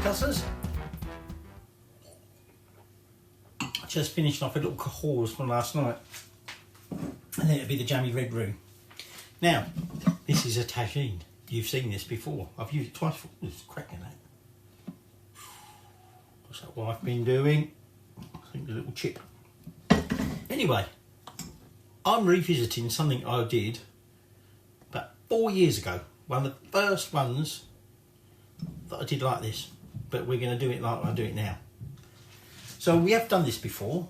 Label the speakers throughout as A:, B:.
A: Guzzlers. Just finished off a little cahors from last night, and then it'll be the jammy red roux. Now, this is a tagine. You've seen this before. I've used it twice before. It's cracking that. What's that wife been doing? I think a little chip. Anyway, I'm revisiting something I did about 4 years ago. One of the first ones that I did like this, but we're going to do it like I do it now. So we have done this before,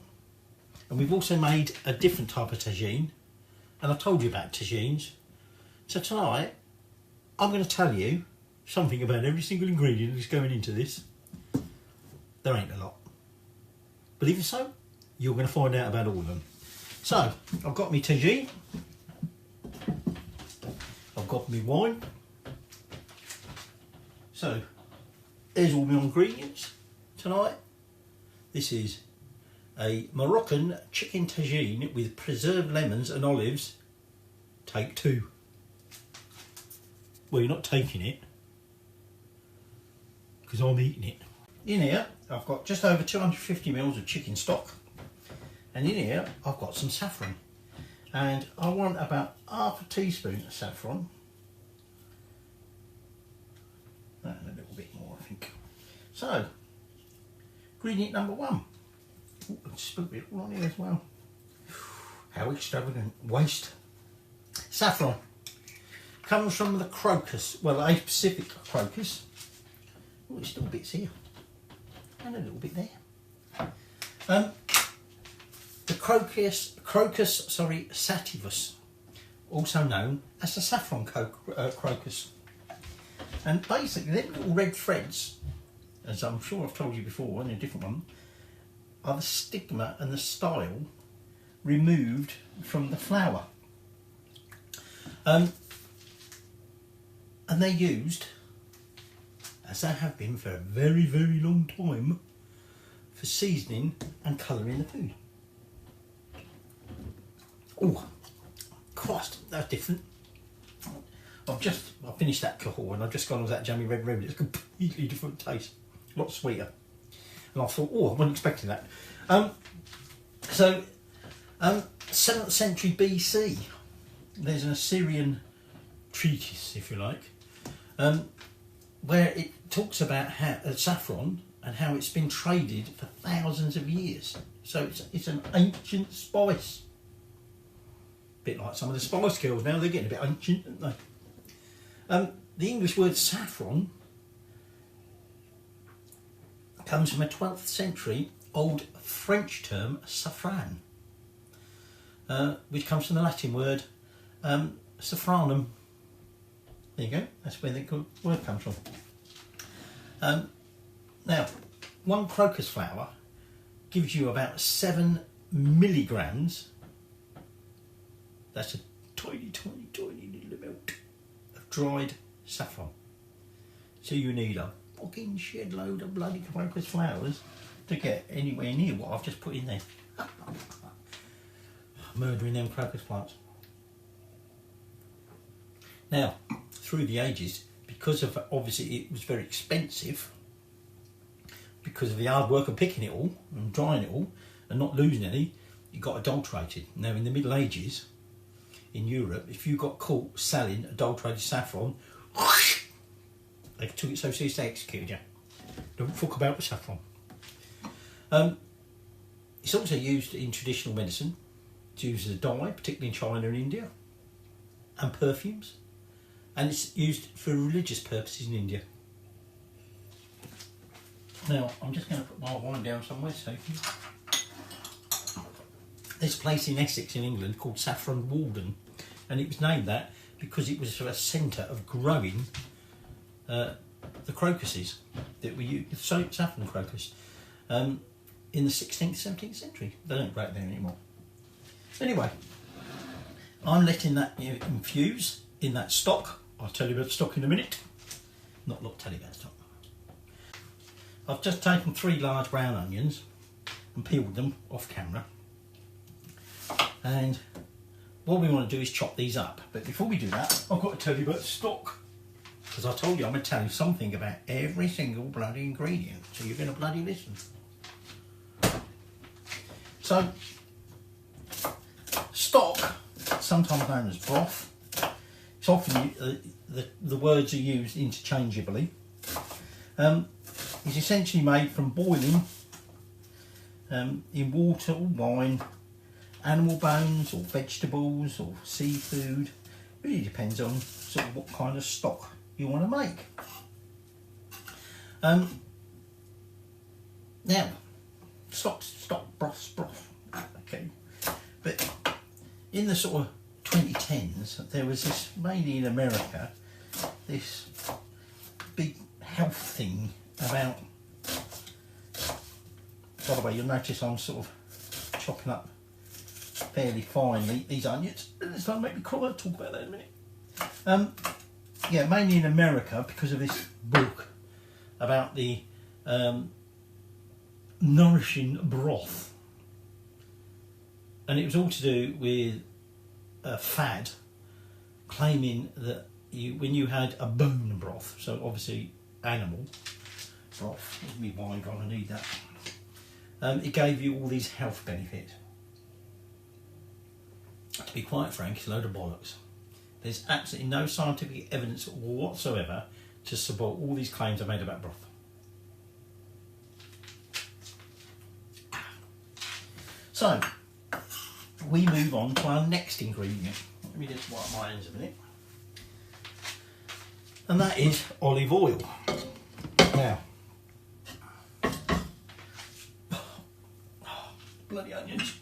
A: and we've also made a different type of tagine, and I've told you about tagines. So tonight, I'm going to tell you something about every single ingredient that's going into this. There ain't a lot. But even so, you're going to find out about all of them. So, I've got my tagine, I've got my wine. So, there's all my ingredients tonight. This is a Moroccan chicken tagine with preserved lemons and olives. Take 2. Well, you're not taking it, because I'm eating it. In here, I've got just over 250 ml of chicken stock. And in here, I've got some saffron. And I want about half a teaspoon of saffron. And a little bit more, I think. So, ingredient number 1. Ooh, spilt it all on here as well. How extravagant. Waste. Saffron. Comes from the crocus. Well, a specific crocus. Oh, there's still bits here. And a little bit there. The crocus sativus, also known as the saffron crocus. And basically, them little red threads, as I'm sure I've told you before in a different one, are the stigma and the style removed from the flower. And they're used, as they have been for a very, very long time, for seasoning and colouring the food. Oh, Christ, that's different. I've finished that cahor and I've just gone with that jammy red roux. It's a completely different taste, a lot sweeter. And I thought, oh, I wasn't expecting that. 7th century BC, there's an Assyrian treatise, if you like, where it talks about how saffron and how it's been traded for thousands of years. So it's an ancient spice. Bit like some of the Spice Girls now, they're getting a bit ancient, aren't they? The English word saffron comes from a 12th century old French term saffran, which comes from the Latin word saffranum. There you go, that's where the word comes from. Now, 1 crocus flower gives you about 7 milligrams. That's a tiny, tiny, tiny little amount of dried saffron. So you need a fucking shed load of bloody crocus flowers to get anywhere near what I've just put in there. Murdering them crocus plants. Now, through the ages, because of obviously it was very expensive, because of the hard work of picking it all and drying it all and not losing any, it got adulterated. Now, in the Middle Ages, in Europe, if you got caught selling adulterated saffron, they took it so serious they executed you. Don't fuck about with saffron. It's also used in traditional medicine. It's used as a dye, particularly in China and India, and perfumes. And it's used for religious purposes in India. Now, I'm just going to put my wine down somewhere so there's a place in Essex in England called Saffron Walden, and it was named that because it was a centre of growing the crocuses that were used, saffron crocus, in the 16th, 17th century. They don't grow it there anymore. Anyway, I'm letting that infuse in that stock. I'll tell you about the stock in a minute. Not tell you about stock. I've just taken 3 large brown onions and peeled them off camera. And what we want to do is chop these up. But before we do that, I've got to tell you about stock. because I told you I'm going to tell you something about every single bloody ingredient, so you're going to bloody listen. So, stock, sometimes known as broth, it's often the words are used interchangeably. It's essentially made from boiling in water or wine, animal bones or vegetables or seafood. Really depends on sort of what kind of stock you want to make. Now, stock, broth. Okay, but in the sort of 2010s, there was this, mainly in America, this big health thing about. By the way, you'll notice I'm sort of chopping up fairly finely these onions. It's going to make me cry. I'll talk about that in a minute. Yeah, mainly in America because of this book about the nourishing broth, and it was all to do with a fad claiming that when you had a bone broth, so obviously animal broth, give me wine gone, I need that. It gave you all these health benefits. To be quite frank, it's a load of bollocks. There's absolutely no scientific evidence whatsoever to support all these claims are made about broth. So, we move on to our next ingredient. Let me just wipe my hands a minute. And that is olive oil. Now, bloody onions.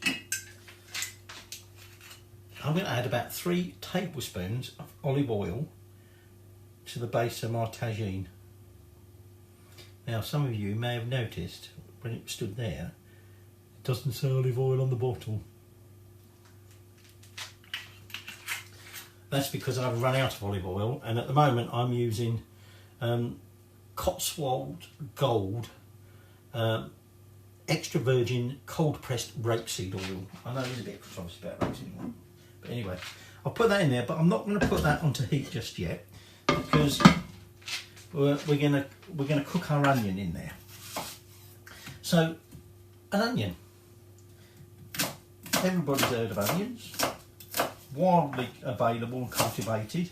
A: I'm going to add about 3 tablespoons of olive oil to the base of my tagine. Now, some of you may have noticed when it stood there, it doesn't say olive oil on the bottle. That's because I've run out of olive oil, and at the moment I'm using Cotswold Gold extra virgin cold pressed rapeseed oil. I know there's a bit of controversy about rapeseed oil, but anyway, I'll put that in there. But I'm not going to put that onto heat just yet because we're gonna cook our onion in there. So, an onion. Everybody's heard of onions. Widely available and cultivated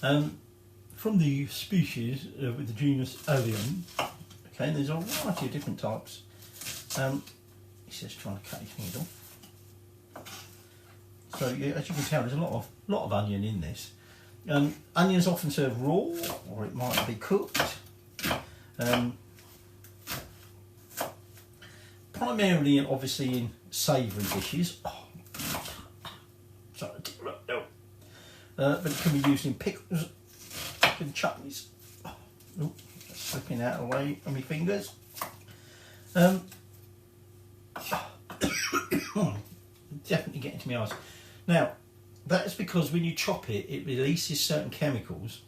A: from the species with the genus Allium. Okay, and there's a variety of different types. He's just trying to cut his fingers off. So yeah, as you can tell, there's a lot of onion in this. Onions often served raw, or it might be cooked. Primarily, obviously, in savoury dishes. But it can be used in pickles and chutneys. Oh, slipping out of the way of my fingers. Definitely getting to my eyes. Now, that's because when you chop it, it releases certain chemicals,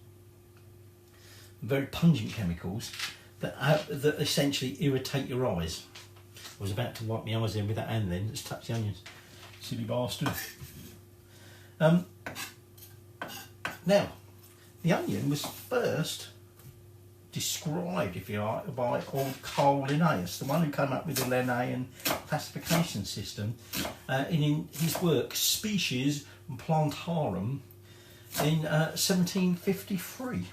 A: very pungent chemicals, that essentially irritate your eyes. I was about to wipe my eyes in with that hand then, just touch the onions. Silly bastard. Now, the onion was first described, if you like, by old Carl Linnaeus, the one who came up with the Linnaean classification system, in his work Species Plantarum in 1753.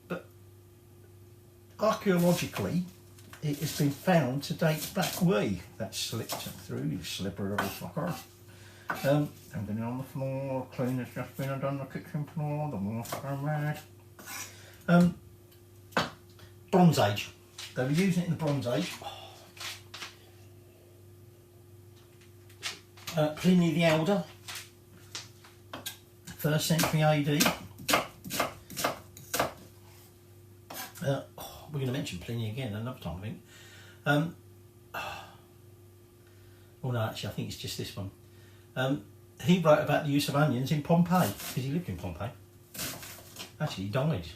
A: But archaeologically, it has been found to date back way. That slipped through, you slippery little fucker. I'm getting on the floor, clean has just been done the kitchen floor, the water's gone mad. Bronze Age. They were using it in the Bronze Age. Pliny the Elder, 1st century AD. We're going to mention Pliny again another time, I think. Oh no, actually I think it's just this one. He wrote about the use of onions in Pompeii, because he lived in Pompeii. Actually, he died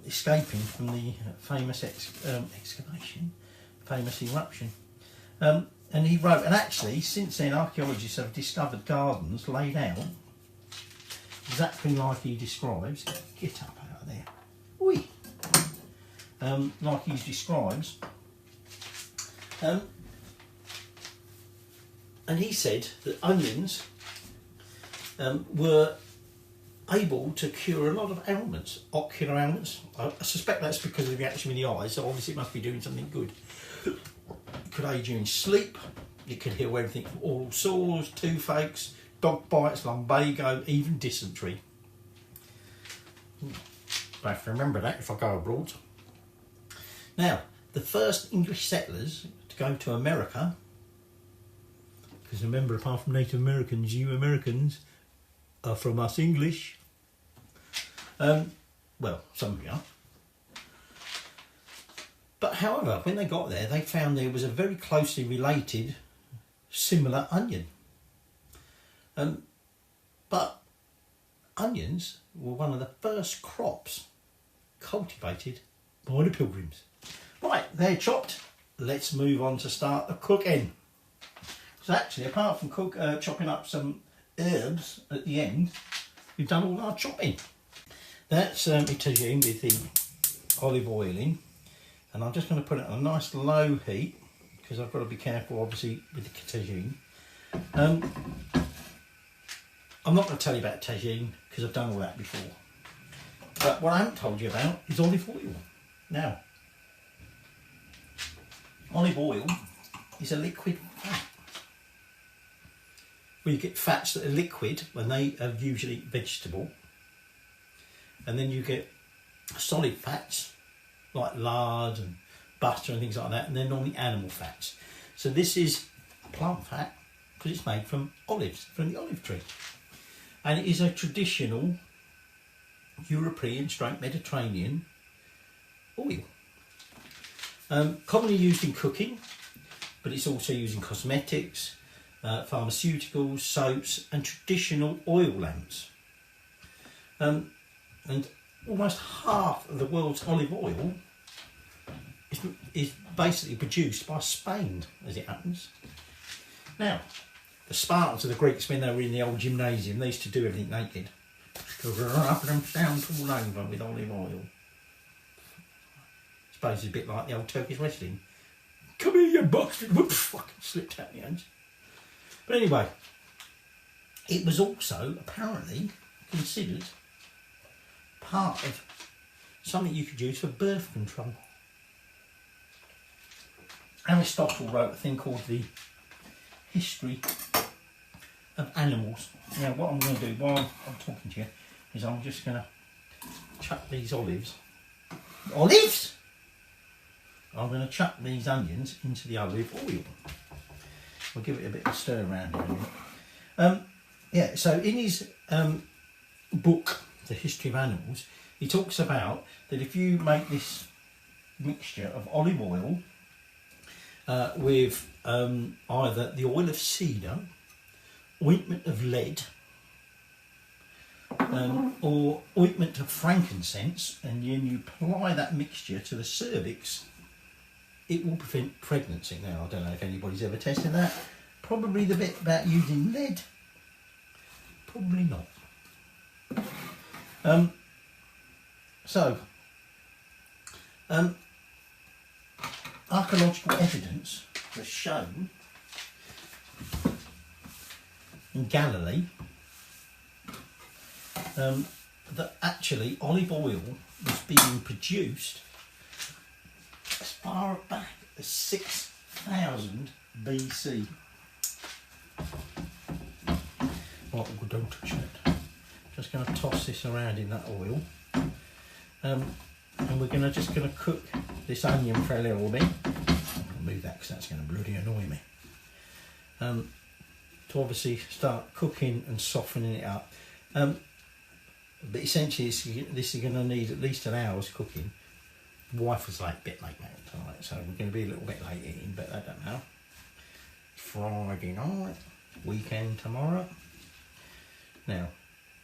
A: escaping from the famous excavation, famous eruption. And And he wrote, and actually since then archaeologists have discovered gardens laid out exactly like he describes. Get up out of there. Oi. Like he describes. And he said that onions were able to cure a lot of ailments, ocular ailments. I suspect that's because of the reaction with the eyes, so obviously it must be doing something good. It could aid you in sleep, it could heal everything from oral sores, toothaches, dog bites, lumbago, even dysentery. I have to remember that if I go abroad. Now, the first English settlers to go to America, because remember, apart from Native Americans, you Americans are from us English. Well, some of you are. But however, when they got there, they found there was a very closely related, similar onion. But onions were one of the first crops cultivated by the Pilgrims. Right, they're chopped. Let's move on to start the cooking. So actually, apart from chopping up some herbs at the end, we've done all our chopping. That's my tagine with the olive oil in, and I'm just going to put it on a nice low heat because I've got to be careful obviously with the tagine. I'm not going to tell you about tagine because I've done all that before, but what I haven't told you about is olive oil. Now, olive oil is a liquid fat. Well, you get fats that are liquid when they are usually vegetable, and then you get solid fats like lard and butter and things like that, and they're normally animal fats. So this is a plant fat because it's made from olives, from the olive tree, and it is a traditional European straight Mediterranean oil. Commonly used in cooking, but it's also used in cosmetics, pharmaceuticals, soaps and traditional oil lamps. And almost half of the world's olive oil is basically produced by Spain, as it happens. Now, the Spartans of the Greeks, when they were in the old gymnasium, they used to do everything naked. Rub themselves all over with olive oil. I suppose it's a bit like the old Turkish wrestling. Come here, you bastard! Whoops, fucking slipped out the hands. But anyway, it was also apparently considered part of something you could use for birth control. Aristotle wrote a thing called the History of Animals. Now, what I'm going to do while I'm talking to you is I'm just going to chuck these olives. Olives? I'm going to chuck these onions into the olive oil. We'll give it a bit of a stir around here. Yeah, so in his book, The History of Animals, he talks about that if you make this mixture of olive oil with either the oil of cedar, ointment of lead, or ointment of frankincense, and then you apply that mixture to the cervix, it will prevent pregnancy. Now, I don't know if anybody's ever tested that. Probably the bit about using lead, probably not. Archaeological evidence has shown in Galilee that actually olive oil was being produced as far back as 6000 BC. Right, we don't touch it. Just going to toss this around in that oil, and we're just going to cook this onion for a little bit. I'll move that because that's going to bloody annoy me. To obviously start cooking and softening it up. But essentially, this is going to need at least an hour's cooking. Wife was like, bit late tonight, so we're going to be a little bit late eating, but I don't know. Friday night, weekend tomorrow. Now,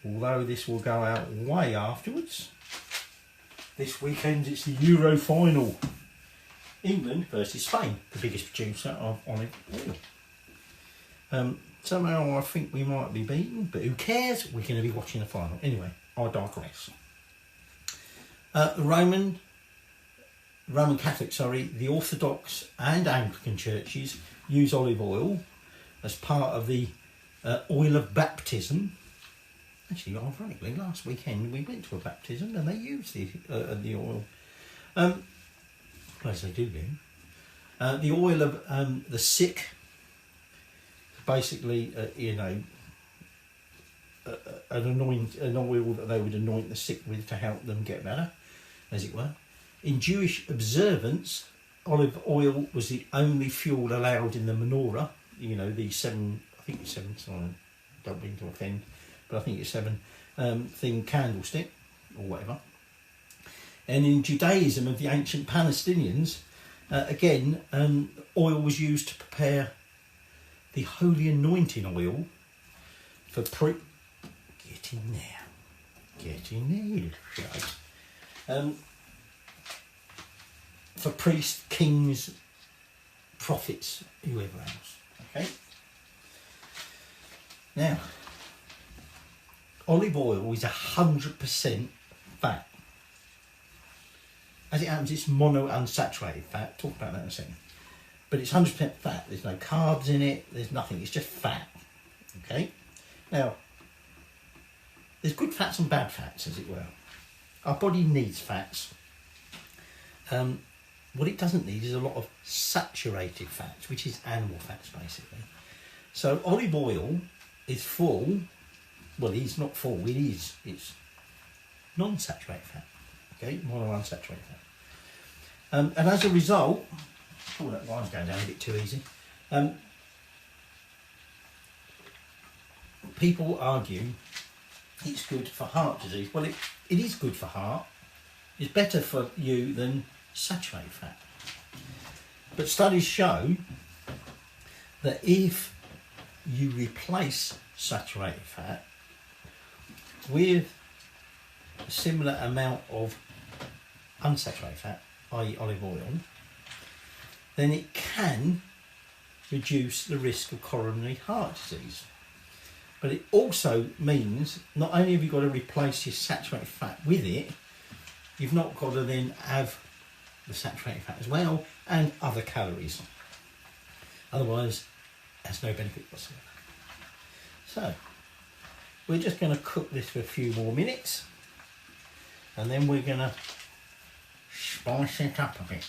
A: although this will go out way afterwards, this weekend it's the Euro final. England versus Spain, the biggest producer of olive oil. Somehow I think we might be beaten, but who cares? We're going to be watching the final. Anyway, I digress. The Roman Catholic, the Orthodox and Anglican churches use olive oil as part of the oil of baptism. Actually, ironically, last weekend we went to a baptism and they used the oil. As they do. The oil of the sick, basically, an oil that they would anoint the sick with to help them get better, as it were. In Jewish observance, olive oil was the only fuel allowed in the menorah. You know, the seven, I think it's seven, so I don't mean to offend, but I think it's seven thing candlestick or whatever. And in Judaism of the ancient Palestinians, again, oil was used to prepare the holy anointing oil for get in there, right? For priests, kings, prophets, whoever else. Okay. Now, olive oil is 100% fat. As it happens, it's monounsaturated fat. Talk about that in a second. But it's 100% fat. There's no carbs in it. There's nothing. It's just fat. Okay. Now, there's good fats and bad fats, as it were. Our body needs fats. What it doesn't need is a lot of saturated fats, which is animal fats, basically. So olive oil is full. Well, it's not full. It is. It's non-saturated fat. Okay, monounsaturated fat. And as a result, that line's going down a bit too easy. People argue it's good for heart disease. Well, it is good for heart. It's better for you than saturated fat. But studies show that if you replace saturated fat with a similar amount of unsaturated fat, i.e. olive oil, then it can reduce the risk of coronary heart disease. But it also means not only have you got to replace your saturated fat with it, you've not got to then have the saturated fat as well and other calories. Otherwise, there's no benefit whatsoever. So, we're just going to cook this for a few more minutes and then we're going to spice it up a bit.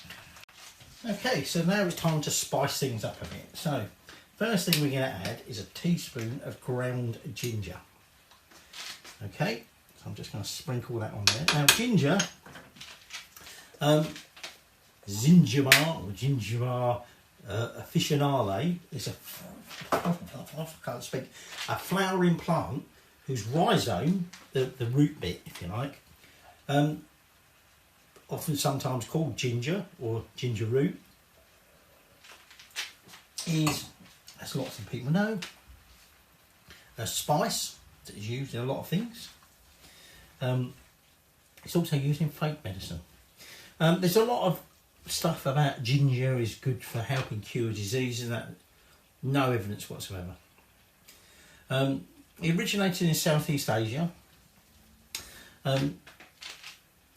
A: Okay, so now it's time to spice things up a bit. So, first thing we're going to add is a teaspoon of ground ginger. Okay, so I'm just going to sprinkle that on there. Now, ginger, zingiber or gingiber officinale is a flowering plant whose rhizome, the root bit, if you like, often sometimes called ginger or ginger root, is, as lots of people know, a spice that is used in a lot of things. It's also used in folk medicine. There's a lot of stuff about ginger is good for helping cure disease, and that no evidence whatsoever. It originated in Southeast Asia, and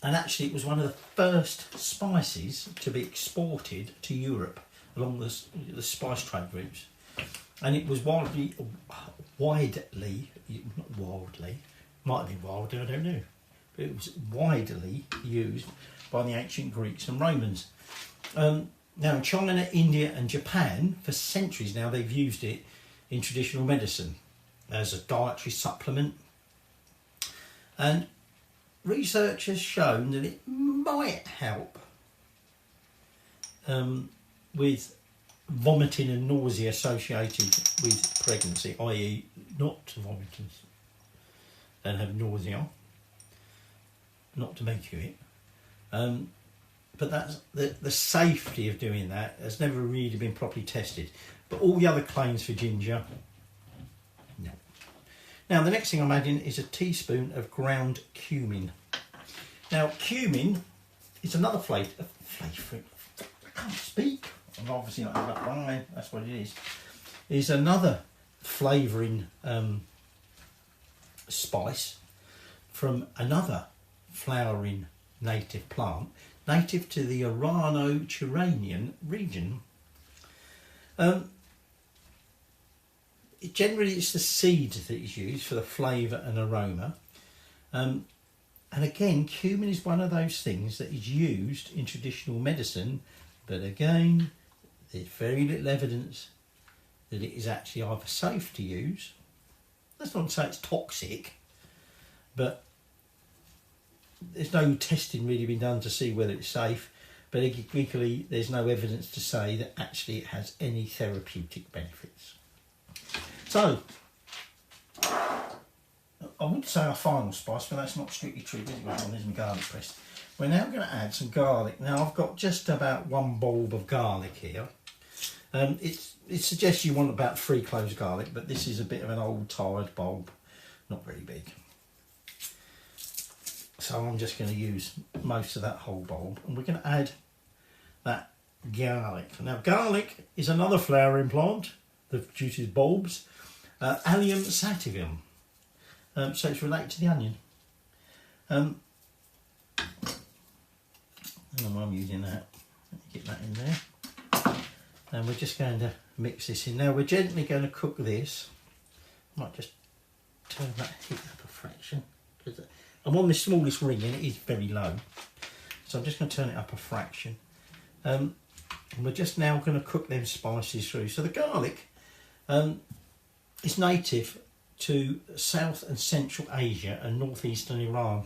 A: actually it was one of the first spices to be exported to Europe along the spice trade routes, and it was widely, not wildly, might have been wildly, I don't know, but it was widely used by the ancient Greeks and Romans. Now in China, India and Japan, for centuries now, they've used it in traditional medicine as a dietary supplement, and research has shown that it might help with vomiting and nausea associated with pregnancy, i.e. not to vomit and have nausea, not to make you it. But that's the safety of doing that has never really been properly tested. But all the other claims for ginger, no. Now the next thing I'm adding is a teaspoon of ground cumin. Now cumin is another can't speak. I'm obviously not having that wine. That's what it is another flavouring spice from another flowering native plant, native to the Irano-Turanian region. Generally it's the seed that is used for the flavour and aroma. And again, cumin is one of those things that is used in traditional medicine, but again, there's very little evidence that it is actually either safe to use. That's not to say it's toxic, but there's no testing really been done to see whether it's safe, but equally there's no evidence to say that actually it has any therapeutic benefits. So, I would say our final spice, but that's not strictly true. There's some garlic pressed. We're now going to add some garlic. Now I've got just about 1 bulb of garlic here. It suggests you want about 3 cloves of garlic, but this is a bit of an old tired bulb, not very big. So I'm just going to use most of that whole bulb, and we're going to add that garlic. Now garlic is another flowering plant that produces bulbs, Allium sativum. So it's related to the onion. And I'm using that. Get that in there. And we're just going to mix this in. Now we're gently going to cook this. Might just turn that heat up a fraction, because I'm on the smallest ring and it is very low. So I'm just going to turn it up a fraction. And we're just now going to cook them spices through. So the garlic is native to South and Central Asia and northeastern Iran,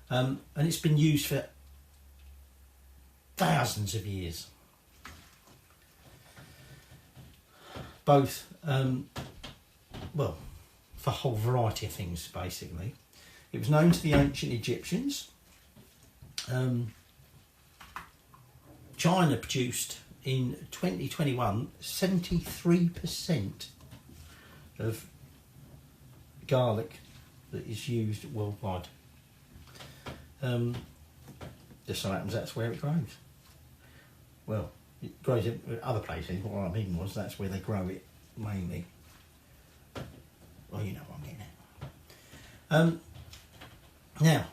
A: and it's been used for thousands of years, both well, for a whole variety of things. Basically, it was known to the ancient Egyptians. China produced in 2021 73% of garlic that is used worldwide. Just so happens that's where it grows. Well, it grows in other places. What I mean was that's where they grow it mainly. Well, you know what I'm getting at. Now,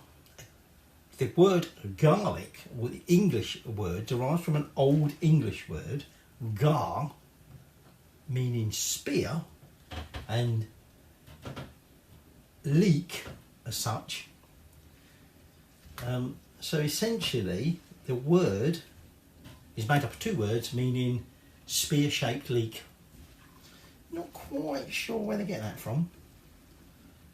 A: the word garlic, or the English word, derives from an old English word, gar, meaning spear, and leek as such. So essentially the word is made up of 2 words meaning spear-shaped leek. Not quite sure where they get that from,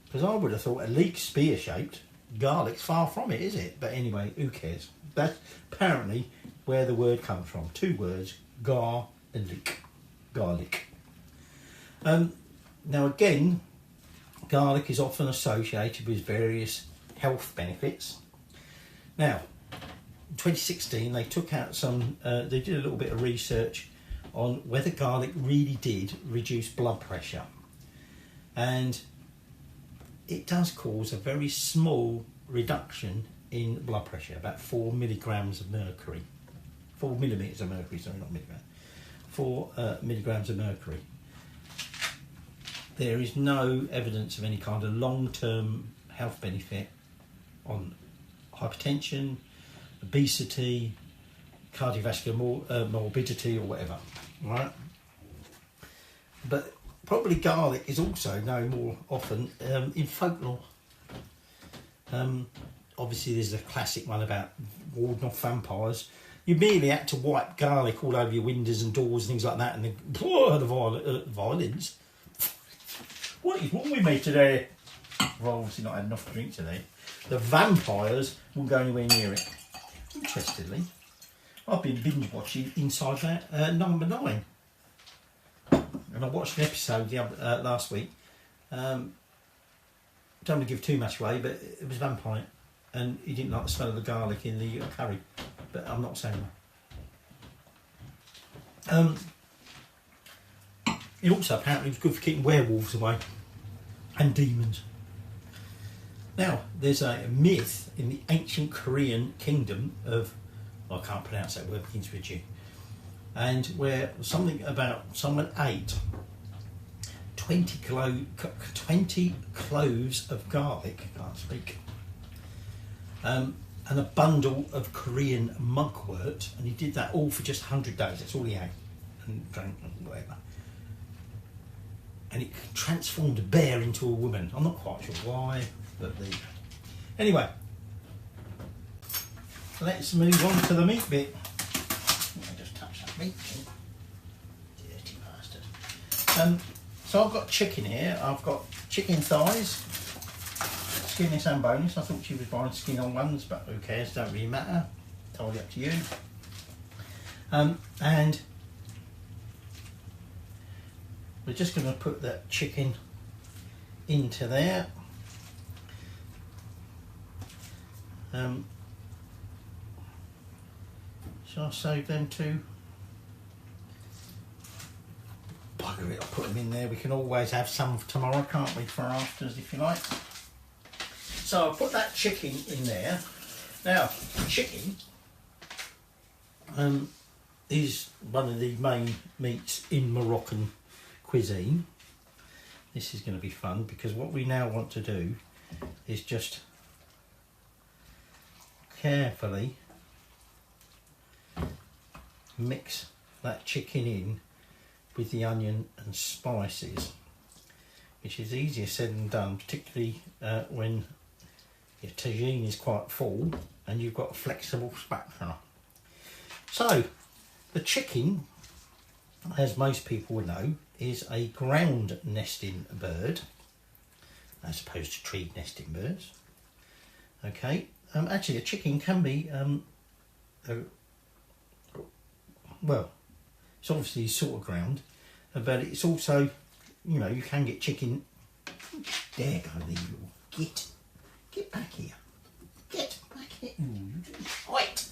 A: because I would have thought a leek spear-shaped, garlic's far from it, is it? But anyway, who cares? That's apparently where the word comes from. 2 words, gar and leek. Garlic. Now again, garlic is often associated with various health benefits. Now, in 2016 they took out they did a little bit of research on whether garlic really did reduce blood pressure, and it does cause a very small reduction in blood pressure, about 4 milligrams of mercury. 4 millimetres of mercury, sorry, not milligrams. 4 milligrams of mercury. There is no evidence of any kind of long-term health benefit on hypertension, obesity, cardiovascular morbidity or whatever, right? But probably garlic is also known more often in folklore. Obviously there's a classic one about warding off vampires. You merely had to wipe garlic all over your windows and doors and things like that, and the violins. What is wrong with me today? I've obviously not had enough to drink today. The vampires won't go anywhere near it. Interestingly, I've been binge watching Inside that number 9, and I watched an episode last week. Don't want to give too much away, but it was a vampire, and he didn't like the smell of the garlic in the curry. But I'm not saying that. It also apparently was good for keeping werewolves away and demons. Now, there's a myth in the ancient Korean kingdom of I can't pronounce that word, begins with G. And where someone ate 20 cloves of garlic, I can't speak, and a bundle of Korean mugwort, and he did that all for just 100 days. That's all he ate and drank and whatever. And it transformed a bear into a woman. I'm not quite sure why, but anyway, let's move on to the meat bit. I just touch that meat. Dirty bastard. So I've got chicken here. I've got chicken thighs, skinless and boneless. I thought she was buying skin on ones, but who cares? Don't really matter. Totally up to you. And we're just going to put that chicken into there. Shall I save them two? Bugger it, I'll put them in there. We can always have some for tomorrow, can't we, for afters if you like. So I'll put that chicken in there. Now, chicken is one of the main meats in Moroccan cuisine. This is going to be fun because what we now want to do is just carefully mix that chicken in with the onion and spices, which is easier said than done, particularly when your tagine is quite full and you've got a flexible spatula. So the chicken, as most people would know, is a ground nesting bird as opposed to tree nesting birds. Okay, actually a chicken can be well, it's obviously sort of ground, but it's also, you know, you can get chicken. There go the little get back here, get back here. Wait.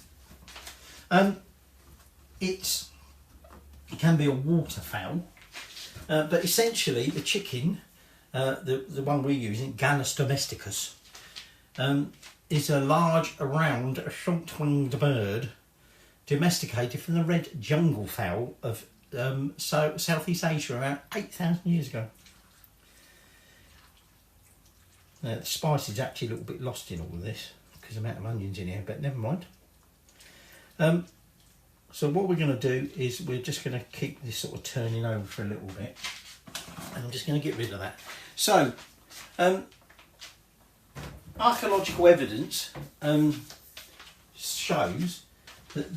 A: It can be a waterfowl, but essentially the chicken, the one we're using, Gallus domesticus, is a large, round, short-winged bird domesticated from the red jungle fowl of Southeast Asia around 8,000 years ago. Now the spice is actually a little bit lost in all of this because of the amount of onions in here, but never mind. So what we're going to do is we're just going to keep this sort of turning over for a little bit, and I'm just going to get rid of that. So archaeological evidence shows that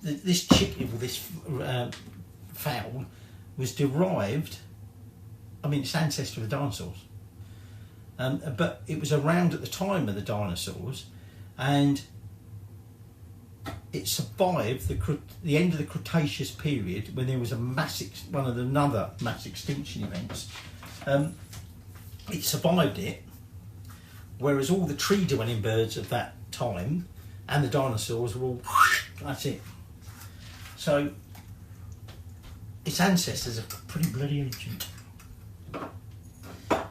A: this chicken, or this fowl, was derived, I mean, it's ancestor of the dinosaurs, but it was around at the time of the dinosaurs, and it survived the end of the Cretaceous period when there was another mass extinction events. It survived it, whereas all the tree-dwelling birds of that time and the dinosaurs were all, that's it. So its ancestors are pretty bloody ancient.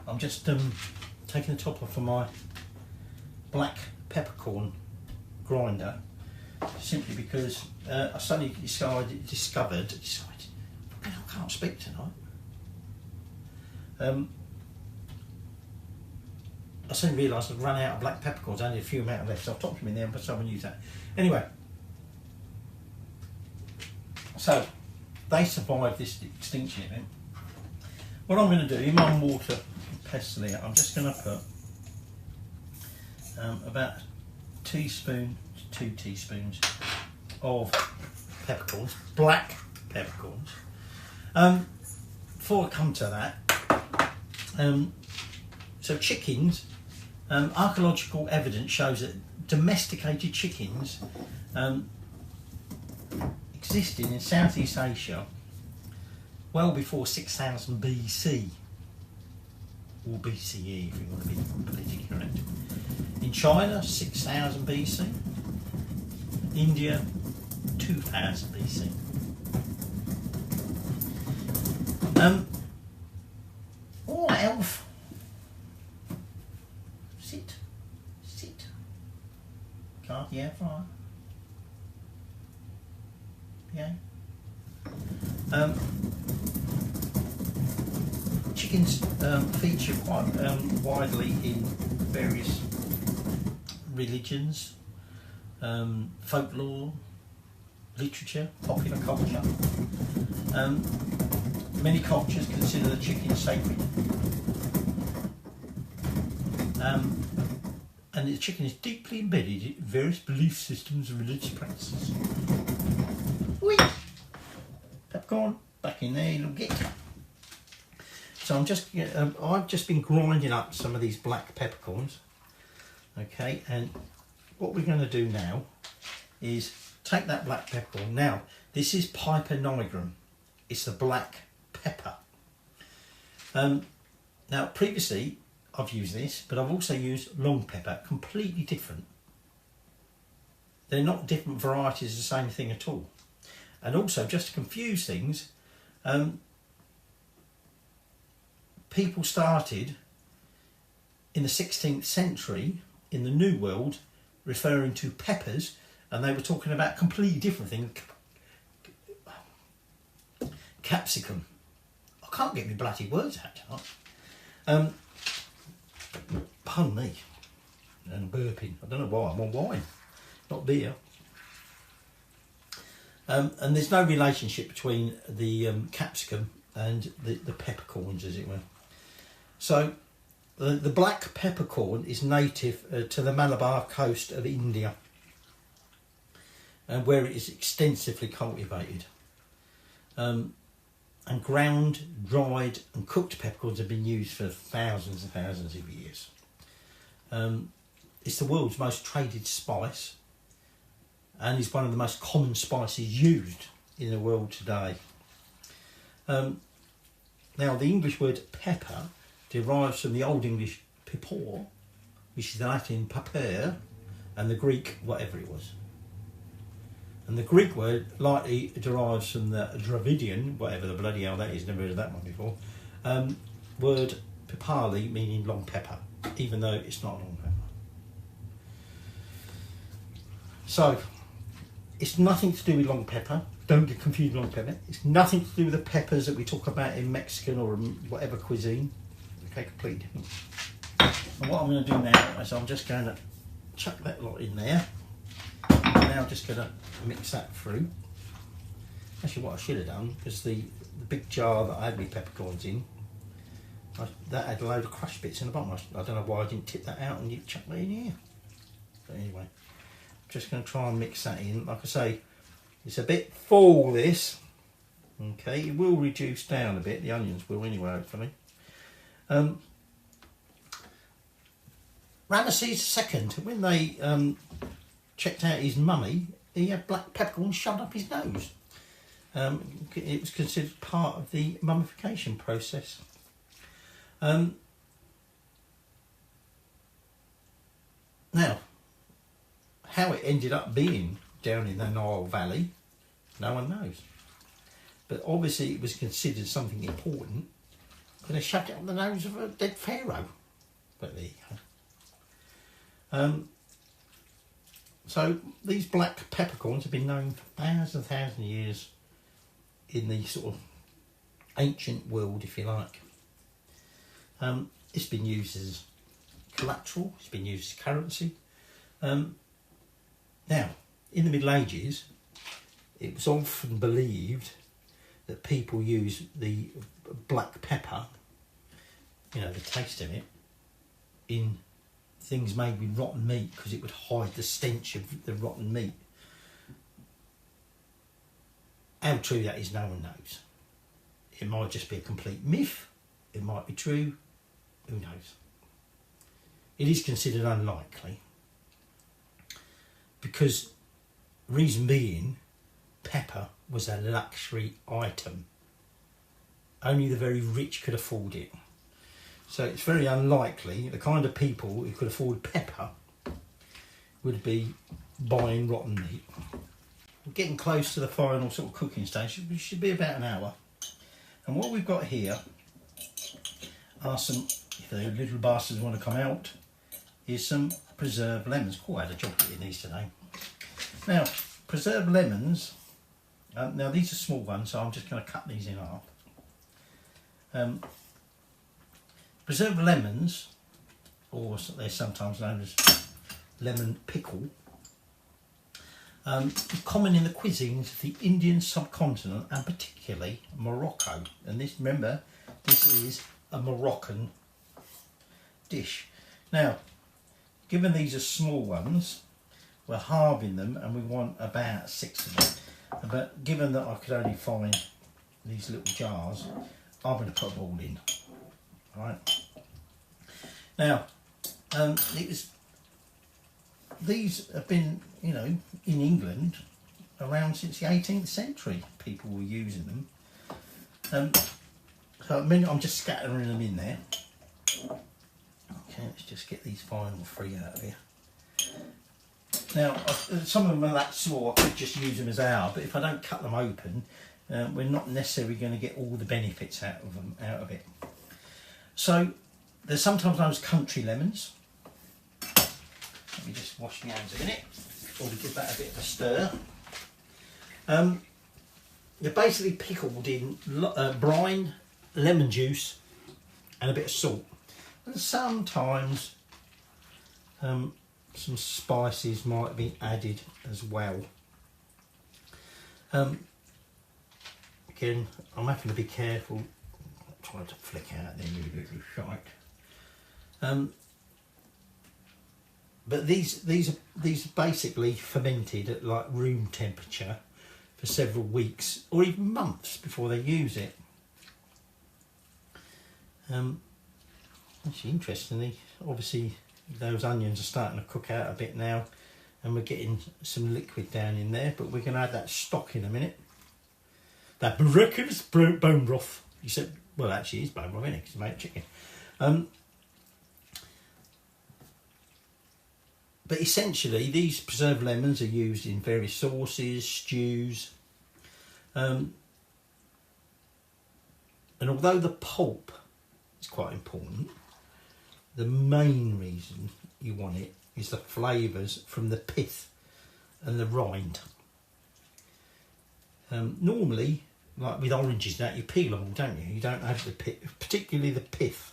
A: I'm just taking the top off of my black peppercorn grinder, simply because I suddenly discovered I can't speak tonight. I suddenly realised I'd run out of black peppercorns, only a few amount left, so I've topped them in there and put someone use that. Anyway, so they survived this extinction event. What I'm going to do, in my water pestle here, I'm just going to put about 2 teaspoons of peppercorns, black peppercorns. Before I come to that, so chickens, archaeological evidence shows that domesticated chickens existed in Southeast Asia well before 6000 BC, or BCE if you want to be politically correct. In China, 6000 BC. India, 2000 BC. Oh, elf. Sit. Can't the air fryer. chickens feature quite widely in various religions, folklore, literature, popular culture. Many cultures consider the chicken sacred. And the chicken is deeply embedded in various belief systems and religious practices. Whee! Peppercorn, back in there, little git. So I've just been grinding up some of these black peppercorns. Okay, and what we're going to do now is take that black peppercorn. Now, this is Piper nigrum. It's the black pepper. Now, previously, I've used this, but I've also used long pepper, completely different. They're not different varieties of the same thing at all. And also, just to confuse things, people started in the 16th century in the New World referring to peppers, and they were talking about completely different things. Capsicum. I can't get my bloody words out tonight. Pardon me, and burping. I don't know why, I'm on wine, not beer. And there's no relationship between the capsicum and the peppercorns, as it were. So the black peppercorn is native to the Malabar coast of India, and where it is extensively cultivated. And ground, dried and cooked peppercorns have been used for thousands and thousands of years. It's the world's most traded spice and is one of the most common spices used in the world today. Now, the English word pepper derives from the Old English pepor, which is the Latin paper, and the Greek whatever it was. And the Greek word likely derives from the Dravidian, whatever the bloody hell that is, never heard of that one before, word pipali, meaning long pepper, even though it's not long pepper. So, it's nothing to do with long pepper. Don't get confused with long pepper. It's nothing to do with the peppers that we talk about in Mexican or whatever cuisine. Okay, completely different. And what I'm going to do now is I'm just going to chuck that lot in there. Now I'm just going to mix that through. Actually, what I should have done, because the big jar that I had my peppercorns in, that had a load of crushed bits in the bottom. I don't know why I didn't tip that out and you chuck that in here. But anyway, I'm just going to try and mix that in. Like I say, it's a bit full, this. Okay, it will reduce down a bit. The onions will anyway, hopefully. Ramesses II, when they checked out his mummy, he had black peppercorns shoved up his nose. It was considered part of the mummification process. Now, how it ended up being down in the Nile Valley, no one knows. But obviously it was considered something important because they shoved it up the nose of a dead pharaoh. But there you go. So these black peppercorns have been known for thousands and thousands of years in the sort of ancient world, if you like. It's been used as collateral, it's been used as currency. Now, in the Middle Ages, it was often believed that people use the black pepper, you know, the taste of it, in things made with rotten meat because it would hide the stench of the rotten meat. How true that is, no one knows. It might just be a complete myth. It might be true. Who knows? It is considered unlikely because, reason being, pepper was a luxury item. Only the very rich could afford it. So it's very unlikely the kind of people who could afford pepper would be buying rotten meat. We're getting close to the final sort of cooking stage, which should be about an hour. And what we've got here are some, if the little bastards want to come out, is some preserved lemons. Oh, I had a job getting these today. Now, preserved lemons, now these are small ones, so I'm just going to cut these in half. Preserved lemons, or they're sometimes known as lemon pickle, common in the cuisines of the Indian subcontinent and particularly Morocco. And this, remember, this is a Moroccan dish. Now, given these are small ones, we're halving them and we want about 6 of them. But given that I could only find these little jars, I'm going to put them all in. Right. Now, these have been, you know, in England around since the 18th century. People were using them. So I'm just scattering them in there. Okay, let's just get these final 3 out of here. Now, some of them are that small, I could just use them as they are, but if I don't cut them open, we're not necessarily going to get all the benefits out of it. So, they're sometimes known as country lemons. Let me just wash my hands a minute before we give that a bit of a stir. They're basically pickled in brine, lemon juice and a bit of salt. And sometimes some spices might be added as well. Again, I'm having to be careful. I'm trying to flick out them little shite. But these are basically fermented at like room temperature for several weeks or even months before they use it. Actually, interestingly, obviously those onions are starting to cook out a bit now, and we're getting some liquid down in there. But we're going to add that stock in a minute. That miraculous bone broth. You said, well, actually, it's bone broth, isn't it? Because it's made of chicken. But essentially, these preserved lemons are used in various sauces, stews. And although the pulp is quite important, the main reason you want it is the flavours from the pith and the rind. Normally, like with oranges, you peel them all, don't you? You don't have the pith, particularly the pith,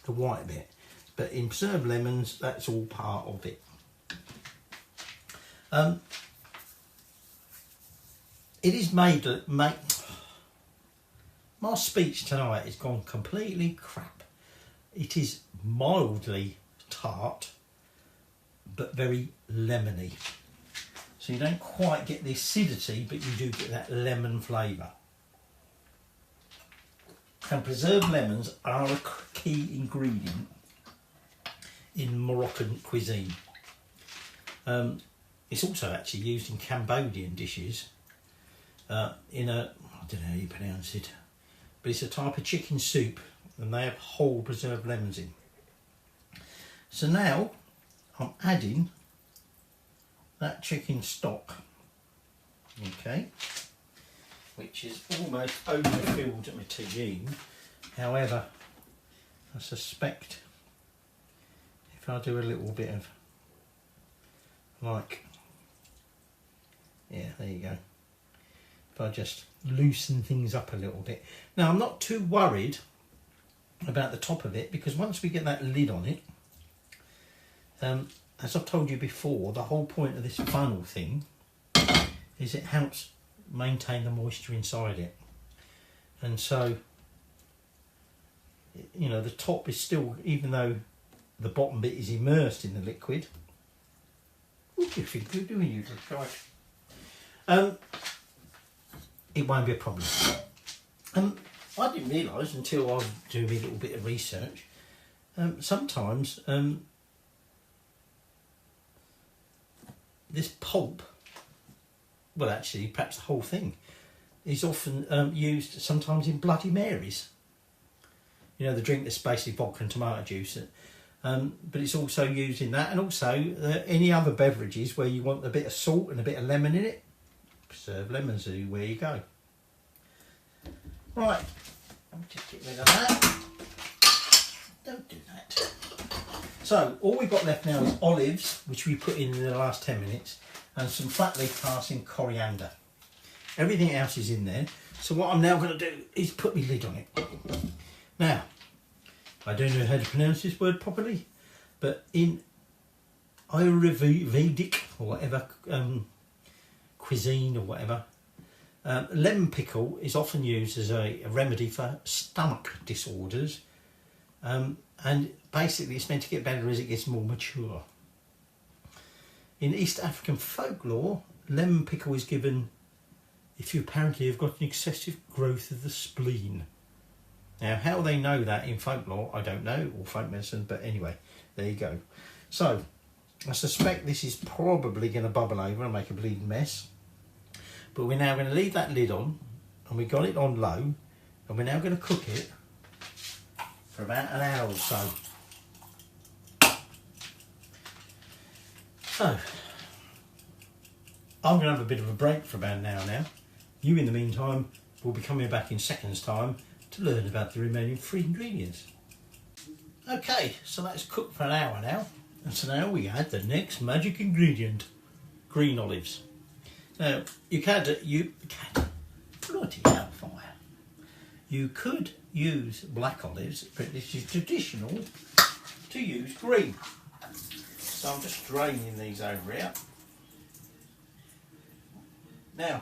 A: the white bit. But in preserved lemons, that's all part of it. It is made. My speech tonight has gone completely crap. It is mildly tart, but very lemony. So you don't quite get the acidity, but you do get that lemon flavour. And preserved lemons are a key ingredient in Moroccan cuisine. It's also actually used in Cambodian dishes in a, I don't know how you pronounce it, but it's a type of chicken soup, and they have whole preserved lemons in. So now I'm adding that chicken stock, okay, which is almost overfilled at my tagine. However, I suspect if I do a little bit of, like, yeah, there you go. If I just loosen things up a little bit. Now, I'm not too worried about the top of it, because once we get that lid on it, as I've told you before, the whole point of this funnel thing is it helps maintain the moisture inside it. And so, you know, the top is still, even though the bottom bit is immersed in the liquid. What do you think you're doing, you little guy? It won't be a problem. I didn't realise until I was doing a little bit of research, sometimes this pulp, well actually perhaps the whole thing, is often used sometimes in Bloody Marys. You know, the drink that's basically vodka and tomato juice. But it's also used in that, and also any other beverages where you want a bit of salt and a bit of lemon in it. Preserved lemons are where you go. Right, I'll just get rid of that. Don't do that. So all we've got left now is olives, which we put in the last 10 minutes, and some flatleaf parsley and coriander. Everything else is in there. So what I'm now going to do is put my lid on it. Now, I don't know how to pronounce this word properly, but in Ayurvedic or whatever cuisine or whatever, lemon pickle is often used as a remedy for stomach disorders, and basically it's meant to get better as it gets more mature. In East African folklore, lemon pickle is given if you apparently have got an excessive growth of the spleen. Now, how they know that in folklore, I don't know, or folk medicine, but anyway, there you go. So, I suspect this is probably going to bubble over and make a bleeding mess. But we're now going to leave that lid on, and we got it on low, and we're now going to cook it for about an hour or so. So, I'm going to have a bit of a break for about an hour now. You, in the meantime, will be coming back in seconds' time to learn about the remaining 3 ingredients. Okay, so that's cooked for an hour now, and so now we add the next magic ingredient, green olives. Now, you could bloody hellfire. You could use black olives, but this is traditional to use green. So I'm just draining these over here. Now,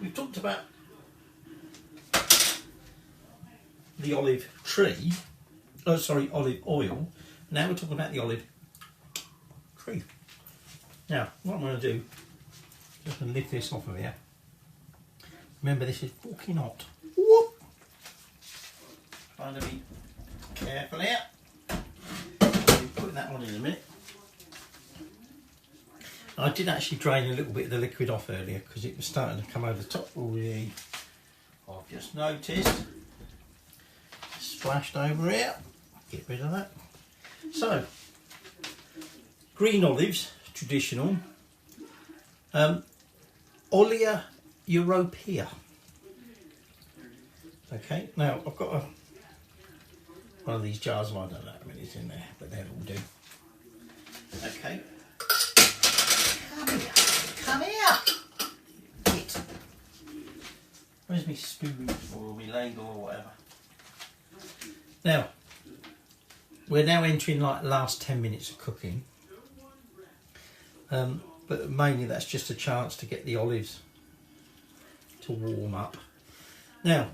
A: we've talked about the olive tree, olive oil. Now we're talking about the olive tree. Now, what I'm going to do, just going to lift this off of here. Remember, this is fucking hot. Whoop! Trying to be careful here. I'll be putting that on in a minute. I did actually drain a little bit of the liquid off earlier because it was starting to come over the top already. I've just noticed. Splashed over here. Get rid of that. So, green olives, traditional. Olea europea. Okay, now I've got one of these jars. Well, I don't know how many is in there, but they'll all do. Okay. Come here! Get. Where's my spoon or my ladle or whatever? Now, we're now entering like the last 10 minutes of cooking. But mainly that's just a chance to get the olives to warm up. Now,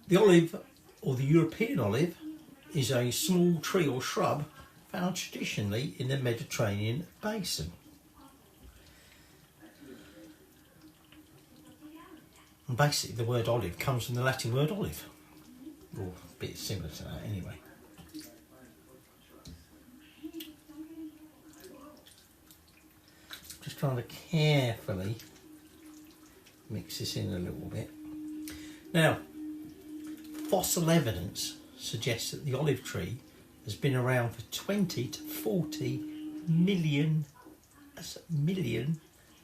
A: the olive, or the European olive, is a small tree or shrub found traditionally in the Mediterranean basin. And basically the word olive comes from the Latin word olive, or a bit similar to that anyway. Just trying to carefully mix this in a little bit. Now, fossil evidence suggests that the olive tree has been around for 20 to 40 million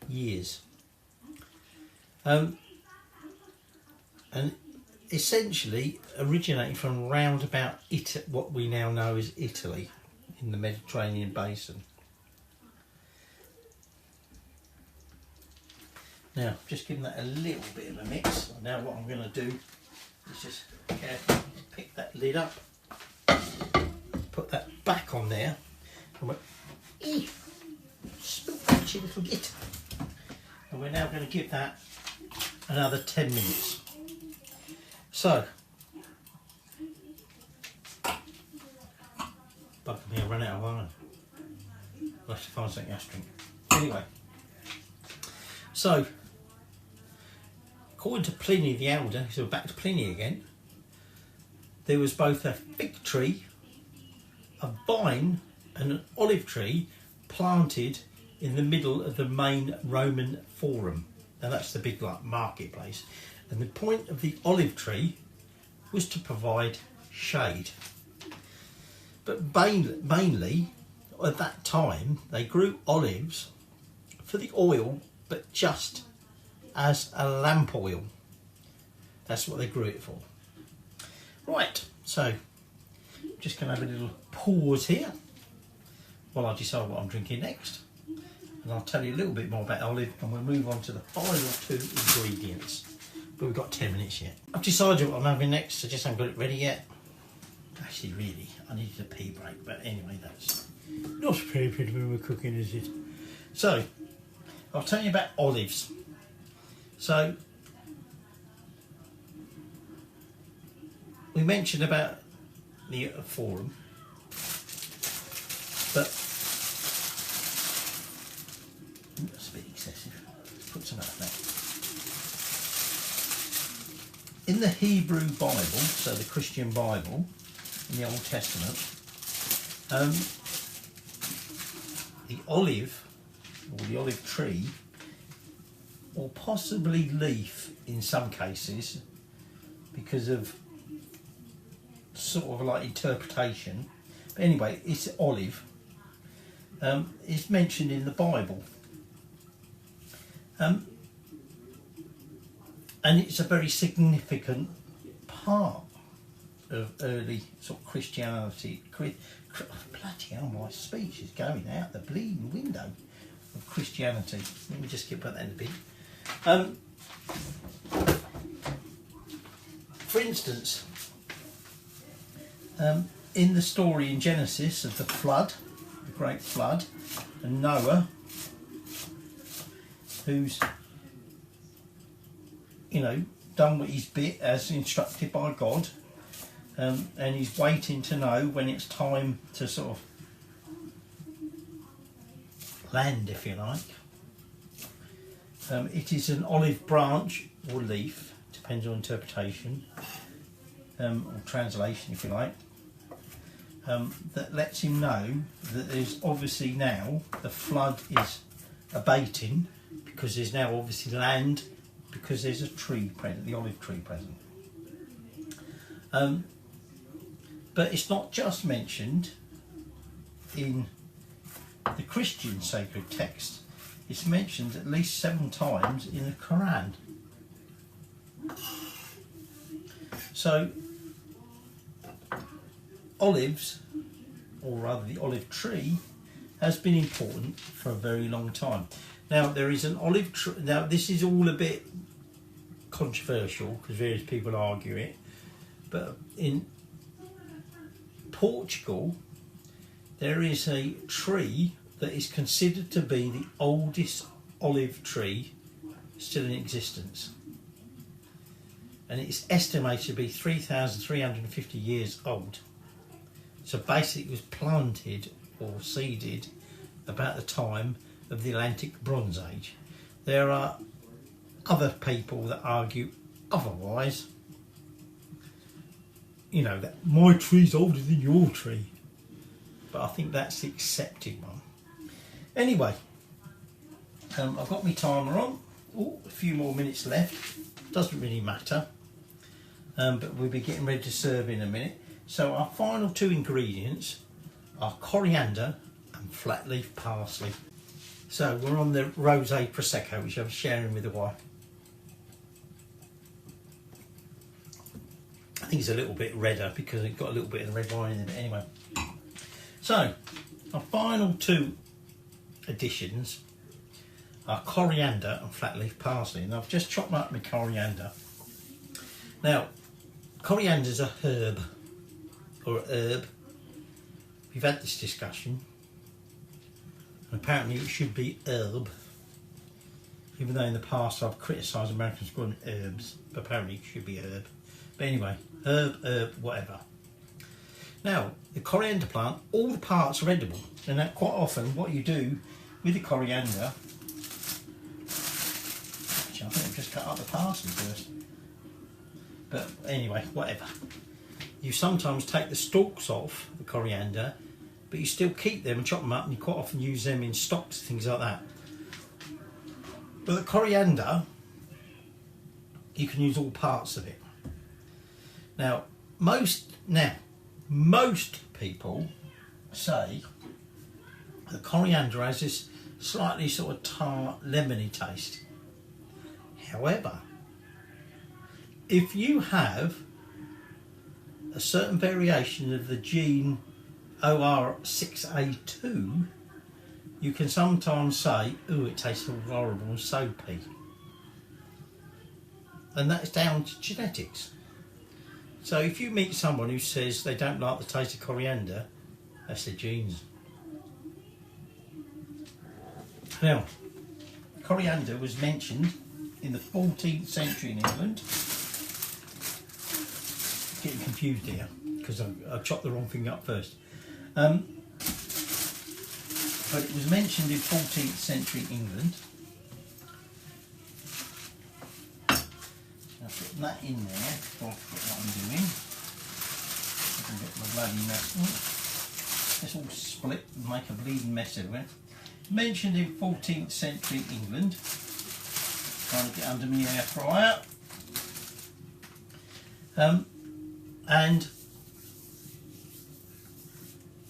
A: years. And essentially originating from round about what we now know as Italy in the Mediterranean basin. Now, just giving that a little bit of a mix. Now what I'm going to do is just carefully pick that lid up, put that back on there, and we're spooky little git. And we're now going to give that another 10 minutes. So, bugger me, I ran out of wine. I'll have to find something else to drink. Anyway, so, according to Pliny the Elder, so back to Pliny again, there was both a fig tree, a vine and an olive tree planted in the middle of the main Roman Forum. Now that's the big marketplace. And the point of the olive tree was to provide shade. But mainly, at that time, they grew olives for the oil, but just as a lamp oil. That's what they grew it for. Right, so just going to have a little pause here while I decide what I'm drinking next. And I'll tell you a little bit more about olive, and we'll move on to the final 2 ingredients. But we've got 10 minutes yet. I've decided what I'm having next, I just haven't got it ready yet. Actually, really, I needed a pee break, but anyway, that's not appropriate when we're cooking, is it? So, I'll tell you about olives. So, we mentioned about the forum, but that's a bit excessive. Let's put some out there. In the Hebrew Bible, so the Christian Bible, in the Old Testament, the olive, or the olive tree, or possibly leaf in some cases, because of sort of like interpretation, but anyway, it's olive, is mentioned in the Bible. And it's a very significant part of early sort of Christianity. Bloody hell, my speech is going out the bleeding window of Christianity. Let me just put that in a bit. For instance, in the story in Genesis of the flood, the great flood, and Noah, who's done what he's bit as instructed by God, and he's waiting to know when it's time to sort of land, if you like. It is an olive branch or leaf, depends on interpretation, or translation, if you like, that lets him know that there's obviously now the flood is abating, because there's now obviously land, because there's a tree present, the olive tree present. But it's not just mentioned in the Christian sacred text, it's mentioned at least 7 times in the Quran. So olives, or rather the olive tree, has been important for a very long time. Now there is an olive tree. Now this is all a bit controversial because various people argue it, but in Portugal there is a tree that is considered to be the oldest olive tree still in existence, and it's estimated to be 3,350 years old. So basically it was planted or seeded about the time of the Atlantic Bronze Age. There are other people that argue otherwise, that my tree's older than your tree, but I think that's the accepted one. Anyway, I've got my timer on. A few more minutes left, doesn't really matter, but we'll be getting ready to serve in a minute. So our final 2 ingredients are coriander and flatleaf parsley. So we're on the rosé prosecco, which I'm sharing with the wife. I think it's a little bit redder because it got a little bit of the red wine in it. Anyway, so our final 2 additions are coriander and flatleaf parsley, and I've just chopped up my coriander. Now, coriander's a herb, or a herb. We've had this discussion. Apparently it should be herb, even though in the past I've criticised Americans for calling it herbs, but apparently it should be herb. But anyway, herb, whatever. Now, the coriander plant, all the parts are edible, and that quite often what you do with the coriander, actually I think I've just cut up the parsley first, but anyway, whatever. You sometimes take the stalks off the coriander, but you still keep them and chop them up, and you quite often use them in stocks, things like that. But the coriander, you can use all parts of it. Now, most people say that coriander has this slightly sort of tart, lemony taste. However, if you have a certain variation of the gene OR6A2, you can sometimes say, ooh, it tastes all horrible and soapy. And that's down to genetics. So if you meet someone who says they don't like the taste of coriander, that's their genes. Now, coriander was mentioned in the 14th century in England. Getting confused here because I chopped the wrong thing up first. But it was mentioned in 14th century England. I'll put that in there before I forget what I'm doing. I can get my bloody mess. Let's all split and make a bleeding mess everywhere. Mentioned in 14th century England. Trying to get under my air fryer. And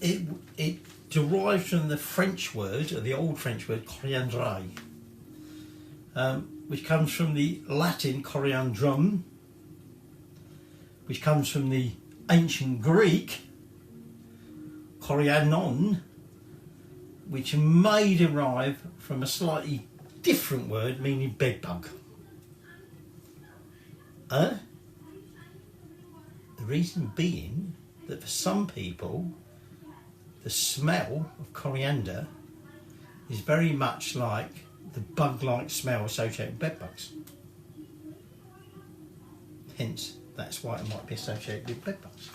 A: it derives from the French word, or the old French word, coriandre, which comes from the Latin coriandrum, which comes from the ancient Greek corianon, which may derive from a slightly different word meaning bedbug. The reason being that for some people the smell of coriander is very much like the bug-like smell associated with bedbugs. Hence, that's why it might be associated with bedbugs.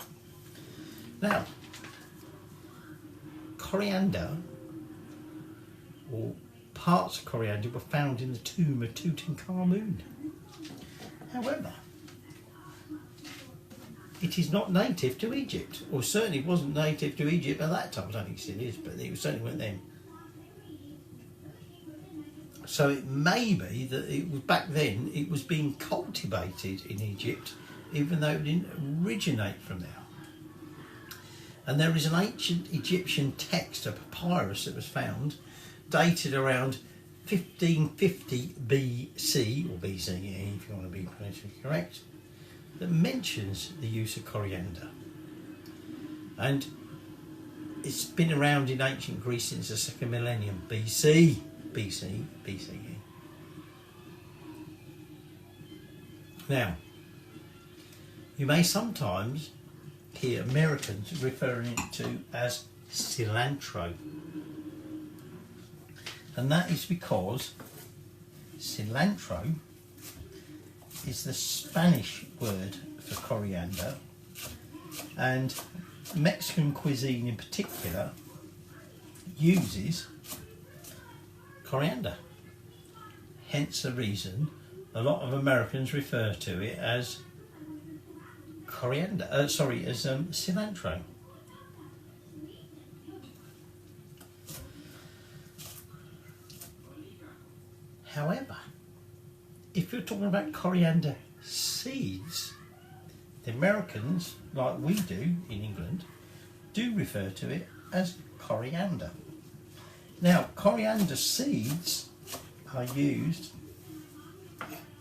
A: Now, coriander, or parts of coriander, were found in the tomb of Tutankhamun. However, it is not native to Egypt, or certainly wasn't native to Egypt at that time. I don't think it still is, but it certainly went then. So it may be that it was back then it was being cultivated in Egypt, even though it didn't originate from there. And there is an ancient Egyptian text, a papyrus that was found, dated around 1550 BC, or BCE if you want to be politically correct, that mentions the use of coriander. And it's been around in ancient Greece since the 2nd millennium BCE. Now, you may sometimes hear Americans referring to as cilantro. And that is because cilantro is the Spanish word for coriander, and Mexican cuisine in particular uses coriander. Hence the reason a lot of Americans refer to it as cilantro. However, if you're talking about coriander seeds, the Americans, like we do in England, do refer to it as coriander. Now, coriander seeds are used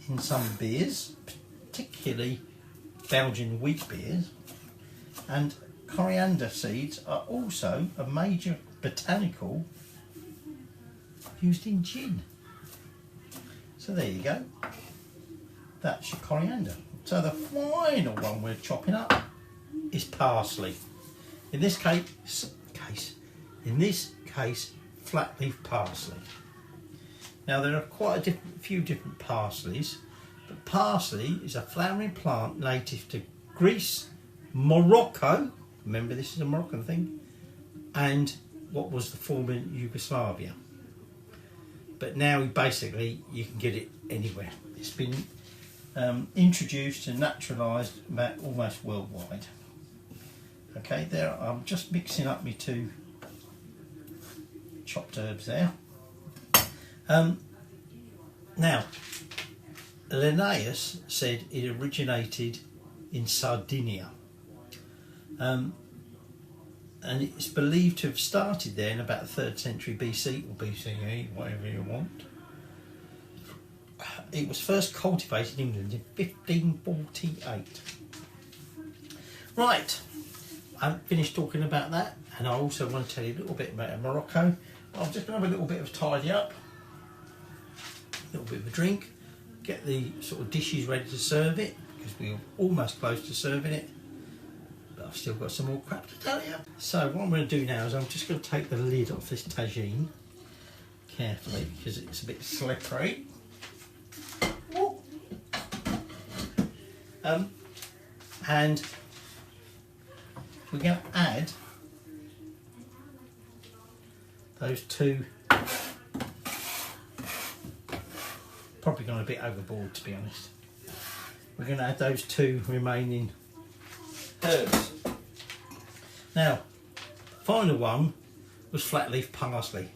A: in some beers, particularly Belgian wheat beers, and coriander seeds are also a major botanical used in gin. So there you go. That's your coriander. So the final one we're chopping up is parsley. In this case, flatleaf parsley. Now there are quite a few different parsleys, but parsley is a flowering plant native to Greece, Morocco, remember this is a Moroccan thing, and what was the former Yugoslavia. But now basically you can get it anywhere. It's been introduced and naturalised almost worldwide. Okay, there I'm just mixing up my two chopped herbs there. Now, Linnaeus said it originated in Sardinia, and it's believed to have started there in about the 3rd century BC or BCE, whatever you want. It was first cultivated in England in 1548. Right, I haven't finished talking about that, and I also want to tell you a little bit about Morocco. I'm just going to have a little bit of tidy up, a little bit of a drink, get the sort of dishes ready to serve it, because we're almost close to serving it. But I've still got some more crap to tell you. So what I'm going to do now is I'm just going to take the lid off this tagine carefully because it's a bit slippery. And we're going to add those two, probably gone a bit overboard to be honest. We're going to add those two remaining herbs. Now, the final one was flatleaf parsley.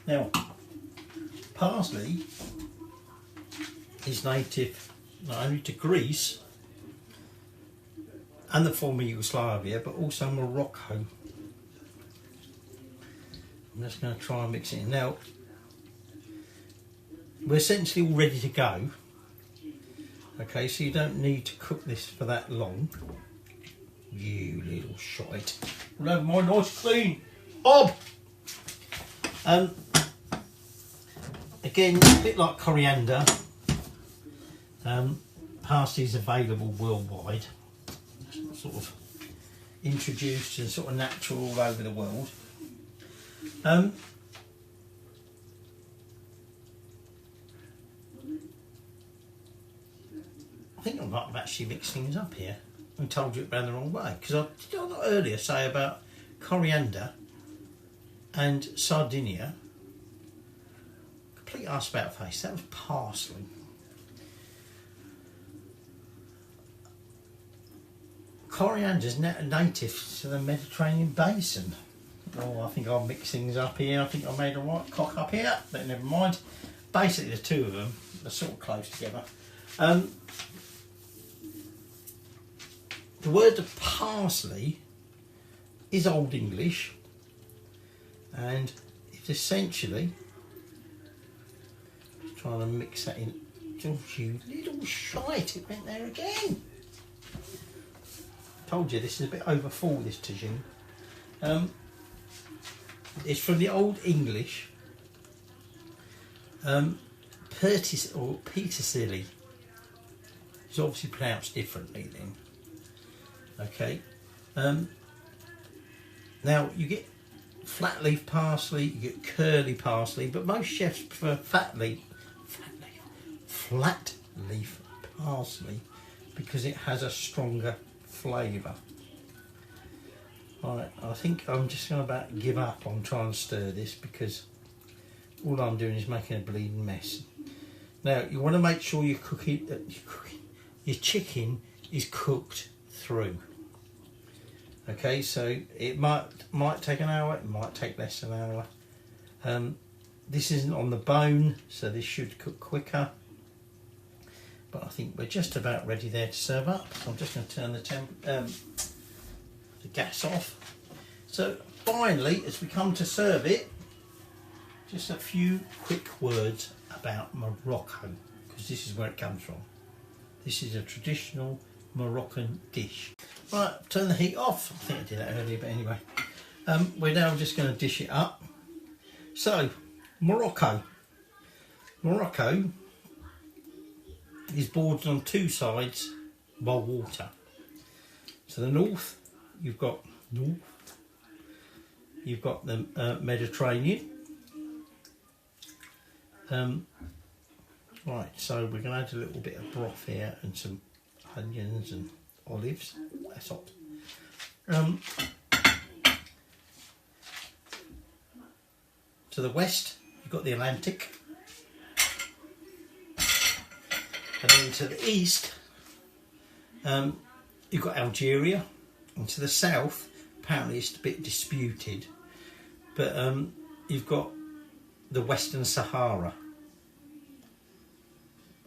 A: Now, parsley is native not only to Greece and the former Yugoslavia, but also Morocco. I'm just going to try and mix it in. Now, we're essentially all ready to go. Okay, so you don't need to cook this for that long. You little shite. We'll have my nice clean hob. Again, a bit like coriander, parsley is available worldwide. Sort of introduced and sort of natural all over the world. I think I might have actually mixed things up here and told you it ran the wrong way, because did I not earlier say about coriander and Sardinia? Complete arse about face, that was parsley. Coriander is native to the Mediterranean basin. Oh, I think I'll mix things up here. I think I made a right cock up here, but never mind. Basically, the two of them are sort of close together. The word parsley is Old English, and it's essentially, just trying to mix that in. Oh, you little shite, it went there again. Told you this is a bit over full, this tagine. It's from the Old English Pertis or petersilly. It's obviously pronounced differently then. Okay. Now you get flatleaf parsley, you get curly parsley, but most chefs prefer flatleaf parsley because it has a stronger flavour. Right, I think I'm just going to about give up on trying to stir this because all I'm doing is making a bleeding mess. Now you want to make sure your chicken is cooked through. Okay, so it might take an hour, it might take less than an hour. This isn't on the bone, so this should cook quicker. But I think we're just about ready there to serve up. So I'm just going to turn the gas off. So finally, as we come to serve it, just a few quick words about Morocco, because this is where it comes from. This is a traditional Moroccan dish. Right, turn the heat off. I think I did that earlier, but anyway. We're now just going to dish it up. So, Morocco is bordered on two sides by water. So the north, you've got the Mediterranean. Right, so we're going to add a little bit of broth here and some onions and olives. That's hot. To the west, you've got the Atlantic. And then to the east, you've got Algeria. And to the south, apparently it's a bit disputed, but you've got the Western Sahara.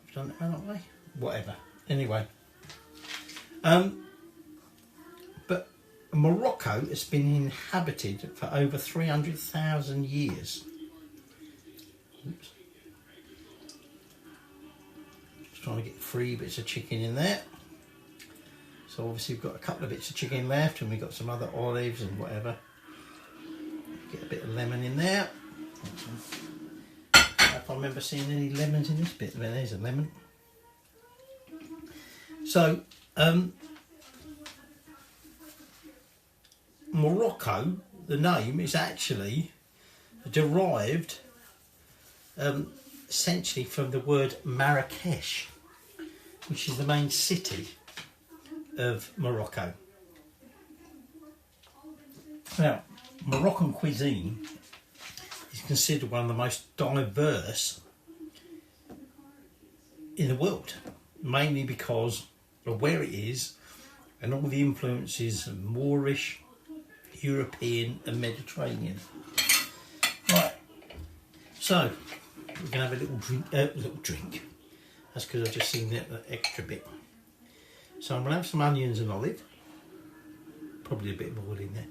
A: I've done it, haven't I? Whatever. Anyway. But Morocco has been inhabited for over 300,000 years. Oops. Just trying to get 3 bits of chicken in there. So obviously we've got a couple of bits of chicken left, and we've got some other olives and whatever. Get a bit of lemon in there. If I remember seeing any lemons in this bit, there's a lemon. So, Morocco, the name is actually derived essentially from the word Marrakesh, which is the main city of Morocco. Now, Moroccan cuisine is considered one of the most diverse in the world, mainly because of where it is and all the influences of Moorish, European and Mediterranean. Right, so we're going to have a little drink. That's because I've just seen that extra bit. So I'm going to have some onions and olive, probably a bit of oil in there.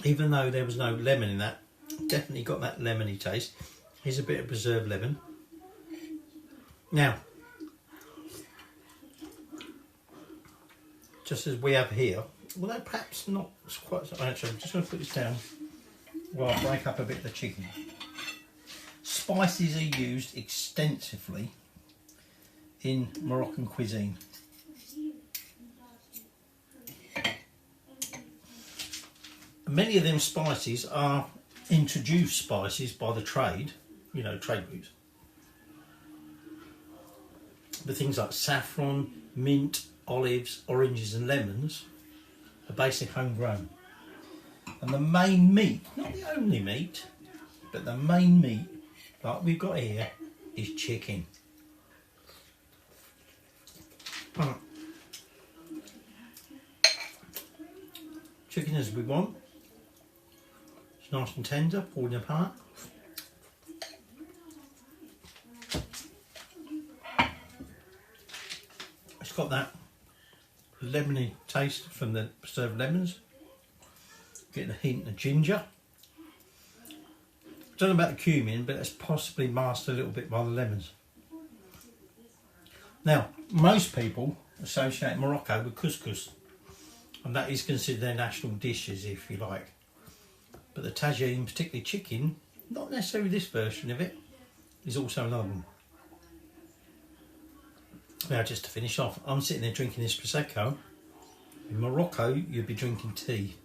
A: Even though there was no lemon in that, definitely got that lemony taste. Here's a bit of preserved lemon. Now, just as we have here, although perhaps not quite so, actually I'm just going to put this down while I break up a bit of the chicken. Spices are used extensively in Moroccan cuisine. Many of them spices are introduced spices by the trade, you know, trade routes. But things like saffron, mint, olives, oranges and lemons are basically homegrown. And the main meat, not the only meat, but the main meat, like we've got here, is chicken. Chicken as we want. It's nice and tender, pulling apart. It's got that lemony taste from the preserved lemons. Getting a hint of ginger. Don't know about the cumin, but it's possibly masked a little bit by the lemons. Now, most people associate Morocco with couscous, and that is considered their national dishes, if you like. But the tagine, particularly chicken, not necessarily this version of it, is also another one. Now, just to finish off, I'm sitting there drinking this Prosecco. In Morocco, you'd be drinking tea,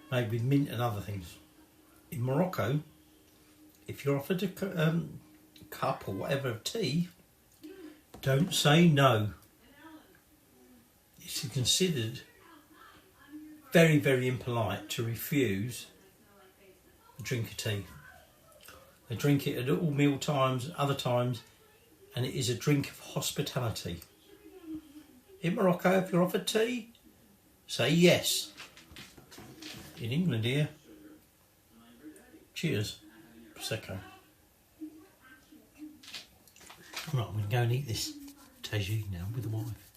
A: made with mint and other things. In Morocco, if you're offered a cup or whatever of tea, don't say no. It's considered very, very impolite to refuse a drink of tea. They drink it at all meal times, other times, and it is a drink of hospitality. In Morocco, if you're offered tea, say yes. In England here, cheers, Prosecco. Right, I'm going to go and eat this tagine now with the wife.